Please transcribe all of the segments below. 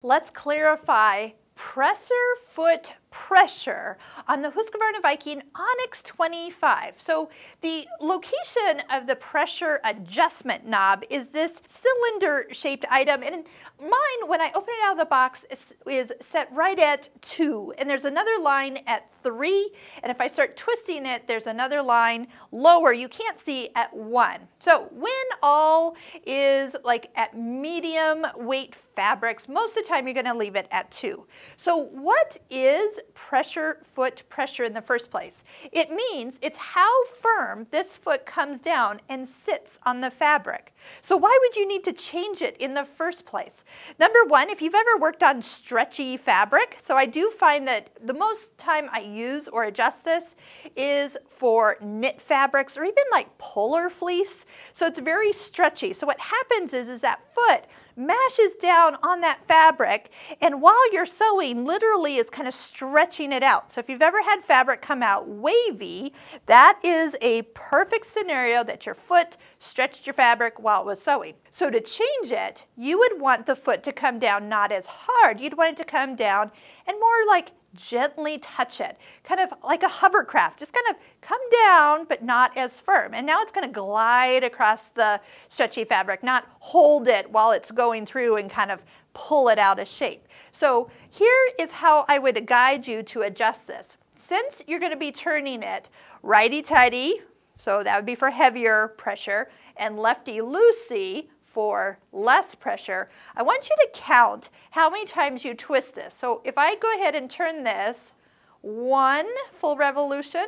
Let's clarify presser foot pressure on the Husqvarna Viking Onyx 25. So the location of the pressure adjustment knob is this cylinder shaped item, and mine, when I open it out of the box, is set right at 2, and there's another line at 3, and if I start twisting it, there's another line lower you can't see at 1. So when all is like at medium weight fabrics, most of the time you're going to leave it at 2. So what is pressure foot pressure in the first place? It means it's how firm this foot comes down and sits on the fabric. So why would you need to change it in the first place? Number one, if you've ever worked on stretchy fabric, so I do find that the most time I use or adjust this is for knit fabrics or even like polar fleece. So it's very stretchy. So what happens is that foot mashes down on that fabric, and while you're sewing, literally is kind of stretching it out. So if you've ever had fabric come out wavy, that is a perfect scenario that your foot stretched your fabric while it was sewing. So to change it, you would want the foot to come down not as hard. You'd want it to come down and more like gently touch it, kind of like a hovercraft, just kind of come down but not as firm. And now it's going to glide across the stretchy fabric, not hold it while it's going through and kind of pull it out of shape. So here is how I would guide you to adjust this. Since you're going to be turning it righty-tighty, so that would be for heavier pressure, and lefty-loosey for less pressure, I want you to count how many times you twist this. So if I go ahead and turn this 1 full revolution,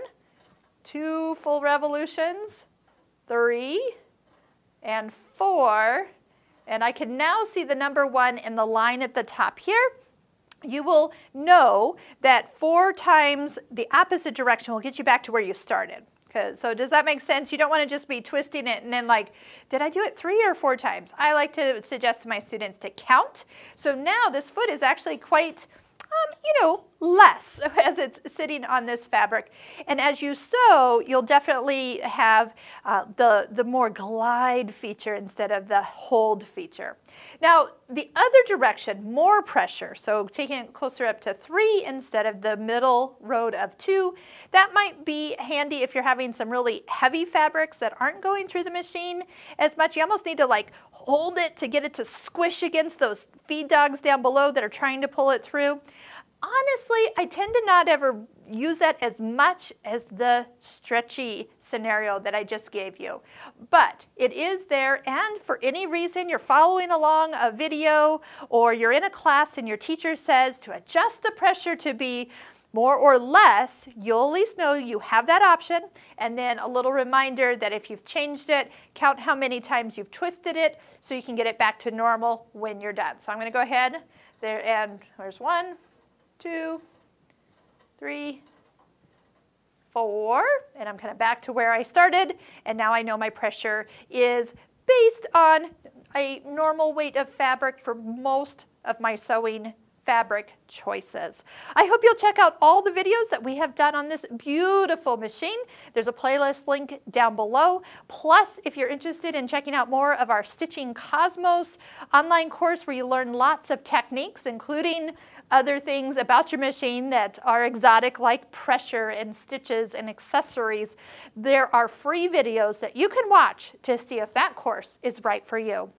2 full revolutions, 3, and 4, and I can now see the number 1 in the line at the top here, you will know that 4 times the opposite direction will get you back to where you started. So does that make sense? You don't want to just be twisting it and then like, did I do it 3 or 4 times? I like to suggest to my students to count. So now this foot is actually quite, less as it's sitting on this fabric. And as you sew, you'll definitely have the more glide feature instead of the hold feature. Now, the other direction, more pressure, so taking it closer up to 3 instead of the middle road of 2, that might be handy if you're having some really heavy fabrics that aren't going through the machine as much. You almost need to like hold it to get it to squish against those feed dogs down below that are trying to pull it through. Honestly, I tend to not ever use that as much as the stretchy scenario that I just gave you. But it is there, and for any reason you're following along a video or you're in a class and your teacher says to adjust the pressure to be more or less, you'll at least know you have that option. And then a little reminder that if you've changed it, count how many times you've twisted it so you can get it back to normal when you're done. So I'm going to go ahead there, and there's 1, 2, 3, 4, and I'm kind of back to where I started, and now I know my pressure is based on a normal weight of fabric for most of my sewing fabric choices. I hope you'll check out all the videos that we have done on this beautiful machine. There's a playlist link down below. Plus, if you're interested in checking out more of our Stitching Cosmos online course where you learn lots of techniques, including other things about your machine that are exotic like pressure and stitches and accessories, there are free videos that you can watch to see if that course is right for you.